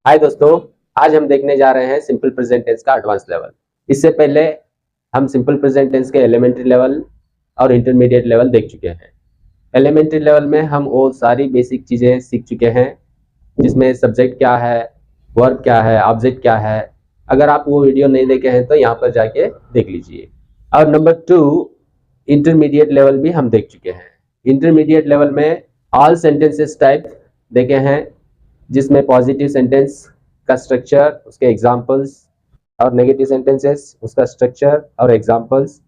हाय दोस्तों, आज हम देखने जा रहे हैं सिंपल प्रेजेंट टेंस का एडवांस लेवल। इससे पहले हम सिंपल प्रेजेंट टेंस के एलिमेंट्री लेवल और इंटरमीडिएट लेवल देख चुके हैं। एलिमेंट्री लेवल में हम वो सारी बेसिक चीजें सीख चुके हैं, जिसमें सब्जेक्ट क्या है, वर्ब क्या है, ऑब्जेक्ट क्या है। अगर आप वो वीडियो नहीं देखे हैं तो यहाँ पर जाके देख लीजिए। और नंबर 2, इंटरमीडिएट लेवल भी हम देख चुके हैं। इंटरमीडिएट लेवल में ऑल सेंटेंसेस टाइप देखे हैं, जिसमें पॉजिटिव सेंटेंस का स्ट्रक्चर, उसके एग्जांपल्स, और नेगेटिव सेंटेंसेस उसका स्ट्रक्चर और एग्जांपल्स,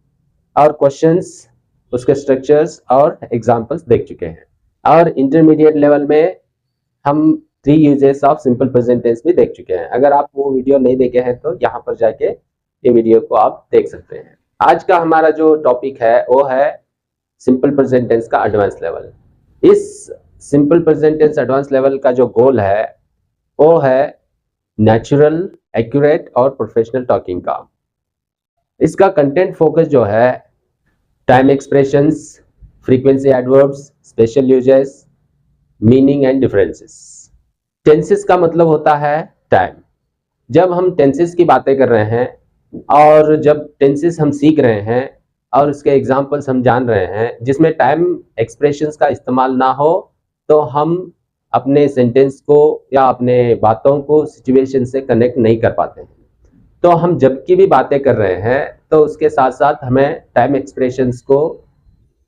और क्वेश्चंस उसके स्ट्रक्चर्स और एग्जांपल्स देख चुके हैं। और इंटरमीडिएट लेवल में हम 3 uses of simple present tense भी देख चुके हैं। अगर आप वो वीडियो नहीं देखे हैं तो यहाँ पर जाके ये वीडियो को आप देख सकते हैं। आज का हमारा जो टॉपिक है वो है सिंपल प्रेजेंट टेंस का एडवांस लेवल। इस simple present tense advance level का जो गोल है वो है नेचुरल, एक्यूरेट और प्रोफेशनल टॉकिंग का। इसका कंटेंट फोकस जो है time expressions, frequency adverbs, special uses, meaning and differences. Tenses का मतलब होता है टाइम। जब हम टेंसेस की बातें कर रहे हैं और जब टेंसेस हम सीख रहे हैं और उसके एग्जांपल्स हम जान रहे हैं जिसमें टाइम एक्सप्रेशंस का इस्तेमाल ना हो, तो हम अपने सेंटेंस को या अपने बातों को सिचुएशन से कनेक्ट नहीं कर पाते हैं। तो हम जब की भी बातें कर रहे हैं तो उसके साथ साथ हमें टाइम एक्सप्रेशंस को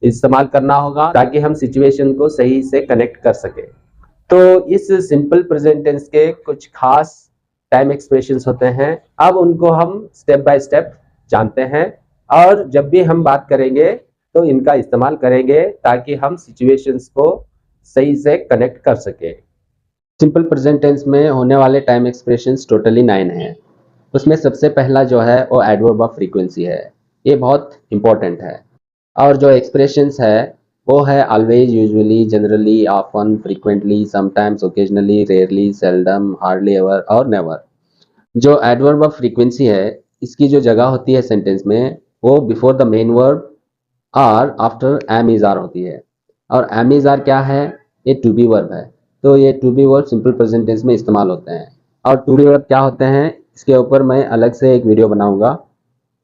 इस्तेमाल करना होगा ताकि हम सिचुएशन को सही से कनेक्ट कर सके। तो इस सिंपल प्रेजेंट टेंस के कुछ खास टाइम एक्सप्रेशंस होते हैं। अब उनको हम स्टेप बाय स्टेप जानते हैं और जब भी हम बात करेंगे तो इनका इस्तेमाल करेंगे ताकि हम सिचुएशंस को सही से कनेक्ट कर सके। सिंपल प्रेजेंट टेंस में होने वाले टाइम एक्सप्रेशंस टोटली 9 हैं। उसमें सबसे पहला जो है वो एडवर्ब ऑफ फ्रीक्वेंसी है। ये बहुत इंपॉर्टेंट है। और जो एक्सप्रेशंस है वो है always, usually, generally, often, frequently, sometimes, occasionally, rarely, seldom, hardly ever और नेवर। जो एडवर्ब ऑफ फ्रीक्वेंसी है इसकी जो जगह होती है सेंटेंस में वो बिफोर द मेन वर्ब और आफ्टर एम इज आर होती है। और एम इज आर क्या है? ये टू बी वर्ब है। तो ये to be verb simple present tense में इस्तेमाल होते हैं। और टू बी वर्ब क्या होते हैं इसके ऊपर मैं अलग से एक वीडियो बनाऊंगा,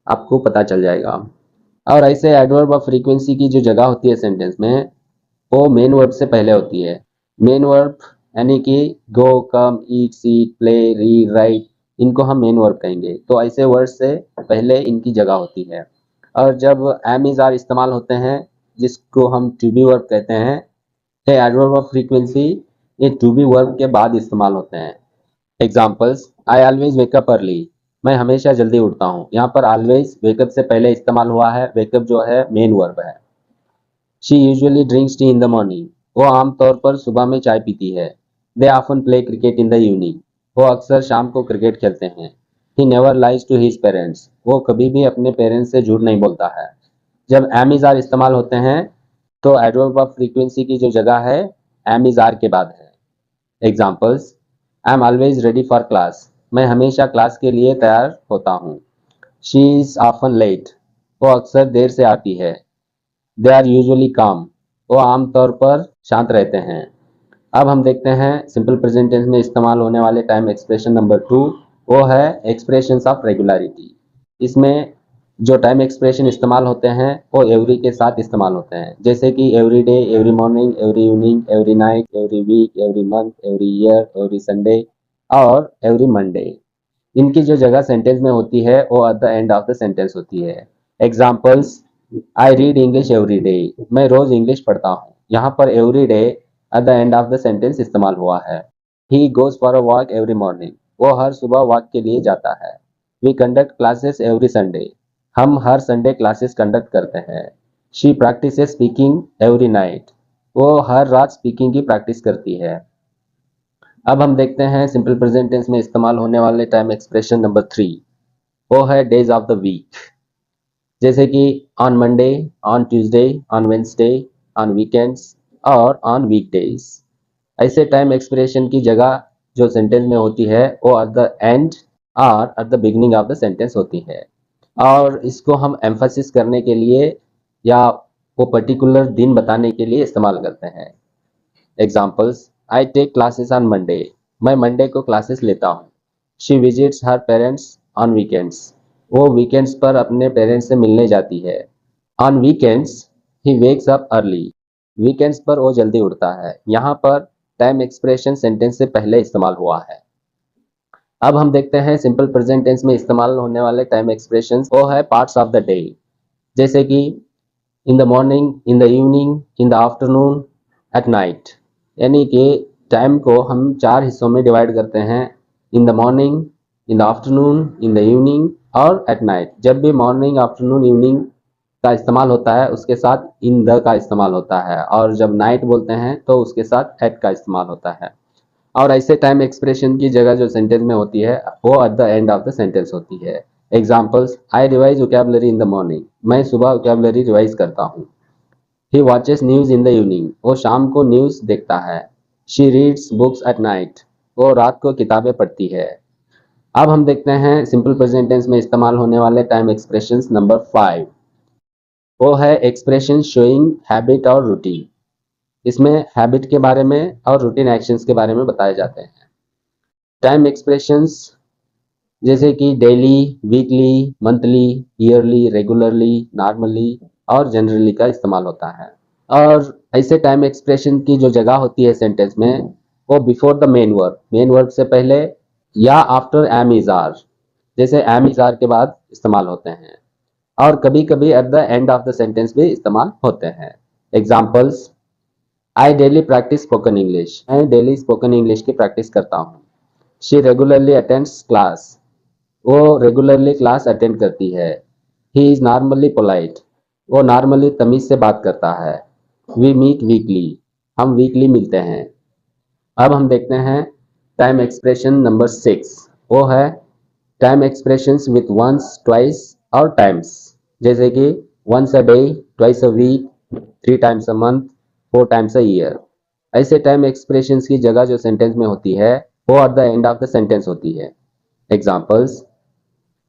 आपको पता चल जाएगा। और ऐसे एडवर्ब ऑफ फ्रीक्वेंसी की जो जगह होती है सेंटेंस में वो मेन वर्ब से पहले होती है। मेन वर्ब यानी कि गो, कम, ईट, सीट, प्ले, रीड, राइट, इनको हम मेन वर्ब कहेंगे। तो ऐसे वर्ड से पहले इनकी जगह होती है। और जब एम इज आर इस्तेमाल होते हैं जिसको हम टू बी वर्ब कहते हैं, ये एडवर्ब ऑफ फ्रीक्वेंसी ये टू बी वर्ब के बाद इस्तेमाल होते हैं। Examples, I always wake up early, मैं हमेशा जल्दी उठता हूँ। यहाँ पर ऑलवेज वेकअप से पहले इस्तेमाल हुआ है। वेकअप जो है मेन वर्ब है। She usually drinks tea in the morning, वो आमतौर पर सुबह में चाय पीती है। They often play cricket in the evening, वो अक्सर शाम को क्रिकेट खेलते हैं। He never lies to his parents, वो कभी भी अपने पेरेंट्स से झूठ नहीं बोलता है। जब एम इज आर इस्तेमाल होते हैं तो एडवर्ब ऑफ फ्रीक्वेंसी की जो जगह है एम इज आर के बाद है। Examples, I am always ready for class, मैं हमेशा क्लास के लिए तैयार होता हूँ। शी इज ऑफन लेट, वो अक्सर देर से आती है। दे आर यूजुअली काम, वो आमतौर पर शांत रहते हैं। अब हम देखते हैं सिंपल प्रेजेंट टेंस में इस्तेमाल होने वाले टाइम एक्सप्रेशन नंबर 2, वो है एक्सप्रेशंस ऑफ रेगुलरिटी। इसमें जो टाइम एक्सप्रेशन इस्तेमाल होते हैं वो एवरी के साथ इस्तेमाल होते हैं, जैसे कि every day, every morning, every evening, every night, every week, every month, every year, every Sunday और एवरी मंडे। इनकी जो जगह सेंटेंस में होती है वो at the end of the sentence होती है। Examples, I read English every day, मैं रोज इंग्लिश पढ़ता हूँ। यहाँ पर every day at the end of the sentence इस्तेमाल हुआ है। He goes for a walk every morning, वो हर सुबह वॉक के लिए जाता है। We conduct classes every Sunday, हम हर संडे क्लासेस कंडक्ट करते हैं। She practice speaking every night, वो हर रात स्पीकिंग की प्रैक्टिस करती है। अब हम देखते हैं सिंपल प्रेजेंट टेंस में इस्तेमाल होने वाले टाइम एक्सप्रेशन नंबर 3, वो है डेज ऑफ द वीक। जैसे कि on Monday, on Tuesday, on Wednesday, on weekends और ऑन वीकडेज। ऐसे टाइम एक्सप्रेशन की जगह जो सेंटेंस में होती है वो एट द एंड और at the beginning of the sentence होती है। और इसको हम एम्फसिस करने के लिए या वो पर्टिकुलर दिन बताने के लिए इस्तेमाल करते हैं। Examples, I take classes on Monday, मैं मंडे को क्लासेस लेता हूँ। She visits her parents on weekends. वो वीकेंड्स पर अपने पेरेंट्स से मिलने जाती है। On weekends he wakes up early. Weekends पर वो जल्दी उठता है। यहाँ पर टाइम एक्सप्रेशन सेंटेंस से पहले इस्तेमाल हुआ है। अब हम देखते हैं सिंपल प्रेजेंट टेंस में इस्तेमाल होने वाले टाइम एक्सप्रेशंस। वो है पार्ट्स ऑफ द डे, जैसे कि इन the morning, in the evening, in the afternoon, at night. यानी कि टाइम को हम 4 हिस्सों में डिवाइड करते हैं, इन the morning, in the afternoon, in the evening और एट नाइट। जब भी मॉर्निंग, आफ्टरनून, इवनिंग का इस्तेमाल होता है उसके साथ इन द का इस्तेमाल होता है, और जब नाइट बोलते हैं तो उसके साथ एट का इस्तेमाल होता है। और ऐसे टाइम एक्सप्रेशन की जगह जो सेंटेंस में होती है वो at the end of the sentence होती है। Examples, I revise vocabulary in the morning. मैं सुबह वोकैबुलरी रिवाइज करता हूँ। He watches news in the evening. वो शाम को न्यूज देखता है। She reads books at night. वो रात को किताबें पढ़ती है। अब हम देखते हैं सिंपल प्रेजेंट टेंस में इस्तेमाल होने वाले टाइम एक्सप्रेशंस नंबर 5। वो है एक्सप्रेशन शोइंग हैबिट और रूटीन। इसमें हैबिट के बारे में और रूटीन एक्शंस के बारे में बताए जाते हैं। टाइम एक्सप्रेशंस जैसे कि daily, weekly, monthly, yearly, regularly, normally और जनरली का इस्तेमाल होता है। और ऐसे टाइम एक्सप्रेशन की जो जगह होती है सेंटेंस में वो बिफोर द मेन वर्ब से पहले या आफ्टर एम इज आर, जैसे एम इज आर के बाद इस्तेमाल होते हैं। और कभी कभी at the end of the sentence भी इस्तेमाल होते हैं। Examples, I daily practice spoken English. मैं डेली स्पोकन इंग्लिश की प्रैक्टिस करता हूँ। She regularly attends class. वो रेगुलरली क्लास अटेंड करती है। He is normally polite. वो नॉर्मली तमीज से बात करता है। We meet weekly. हम वीकली मिलते हैं। अब हम देखते हैं टाइम एक्सप्रेशन नंबर 6। वो है time expressions with once, twice और टाइम्स, जैसे कि once a day, twice a week, 3 times a month, 4 times a year. ऐसे टाइम एक्सप्रेशंस की जगह जो सेंटेंस में होती है वो at the end of the sentence होती है। Examples,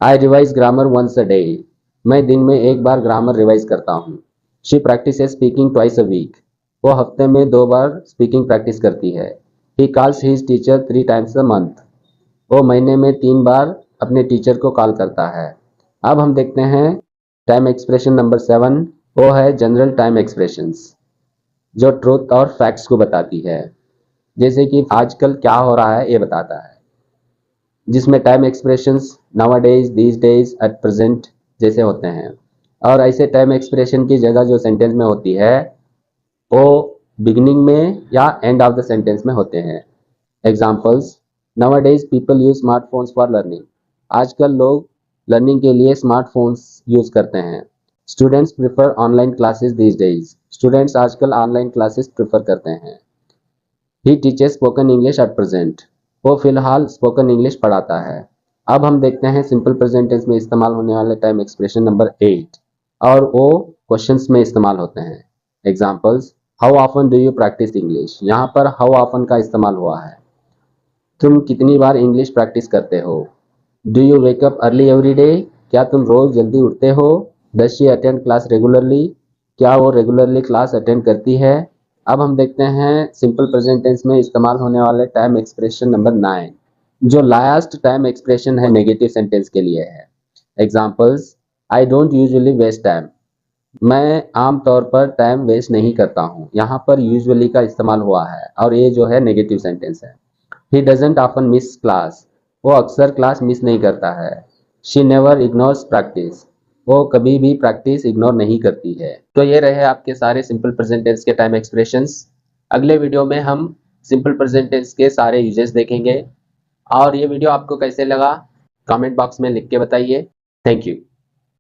I revise grammar once a day. मैं दिन में एक बार ग्रामर रिवाइज करता हूँ। She practice speaking twice a week. वो हफ्ते में 2 बार स्पीकिंग प्रैक्टिस करती है। He calls his teacher 3 times a month. वो महीने में 3 बार अपने टीचर को कॉल करता है। अब हम देखते हैं टाइम एक्सप्रेशन नंबर 7। वो है जनरल टाइम एक्सप्रेशंस, जो ट्रूथ और फैक्ट्स को बताती है, जैसे कि आजकल क्या हो रहा है ये बताता है। जिसमें time expressions nowadays, these days, at present जैसे होते हैं। और ऐसे टाइम एक्सप्रेशन की जगह जो सेंटेंस में होती है वो बिगिनिंग में या एंड ऑफ द सेंटेंस में होते हैं। Examples, nowadays people use smartphones for learning. आजकल लोग लर्निंग के लिए स्मार्टफोन्स यूज करते हैं। Students prefer online classes these days. Students आजकल ऑनलाइन क्लासेस प्रेफर करते हैं। He teachers spoken English at present. वो फिलहाल स्पोकन इंग्लिश पढ़ाता है। अब हम देखते हैं सिंपल प्रेजेंट टेंस में इस्तेमाल होने वाले टाइम एक्सप्रेशन नंबर 8, और वो क्वेश्चंस में इस्तेमाल होते हैं। Examples, how often do you practice English. यहाँ पर हाउ ऑफन का इस्तेमाल हुआ है। तुम कितनी बार इंग्लिश प्रैक्टिस करते हो। Do you wake up early every day. क्या तुम रोज जल्दी उठते हो। Does she attend class regularly. क्या वो रेगुलरली क्लास अटेंड करती है। अब हम देखते हैं सिंपल प्रेजेंट टेंस में इस्तेमाल होने वाले टाइम एक्सप्रेशन नंबर 9, जो लास्ट टाइम एक्सप्रेशन है नेगेटिव सेंटेंस के लिए है। Examples, I don't usually waste time. मैं आमतौर पर टाइम वेस्ट नहीं करता हूँ। यहाँ पर यूजुअली का इस्तेमाल हुआ है और ये जो है नेगेटिव सेंटेंस है। He doesn't often miss class. वो अक्सर क्लास मिस नहीं करता है। She never ignores practice. वो कभी भी प्रैक्टिस इग्नोर नहीं करती है। तो ये रहे आपके सारे सिंपल प्रेजेंट टेंस के टाइम एक्सप्रेशंस। अगले वीडियो में हम सिंपल प्रेजेंट टेंस के सारे यूजेस देखेंगे। और ये वीडियो आपको कैसे लगा कमेंट बॉक्स में लिख के बताइए। Thank you.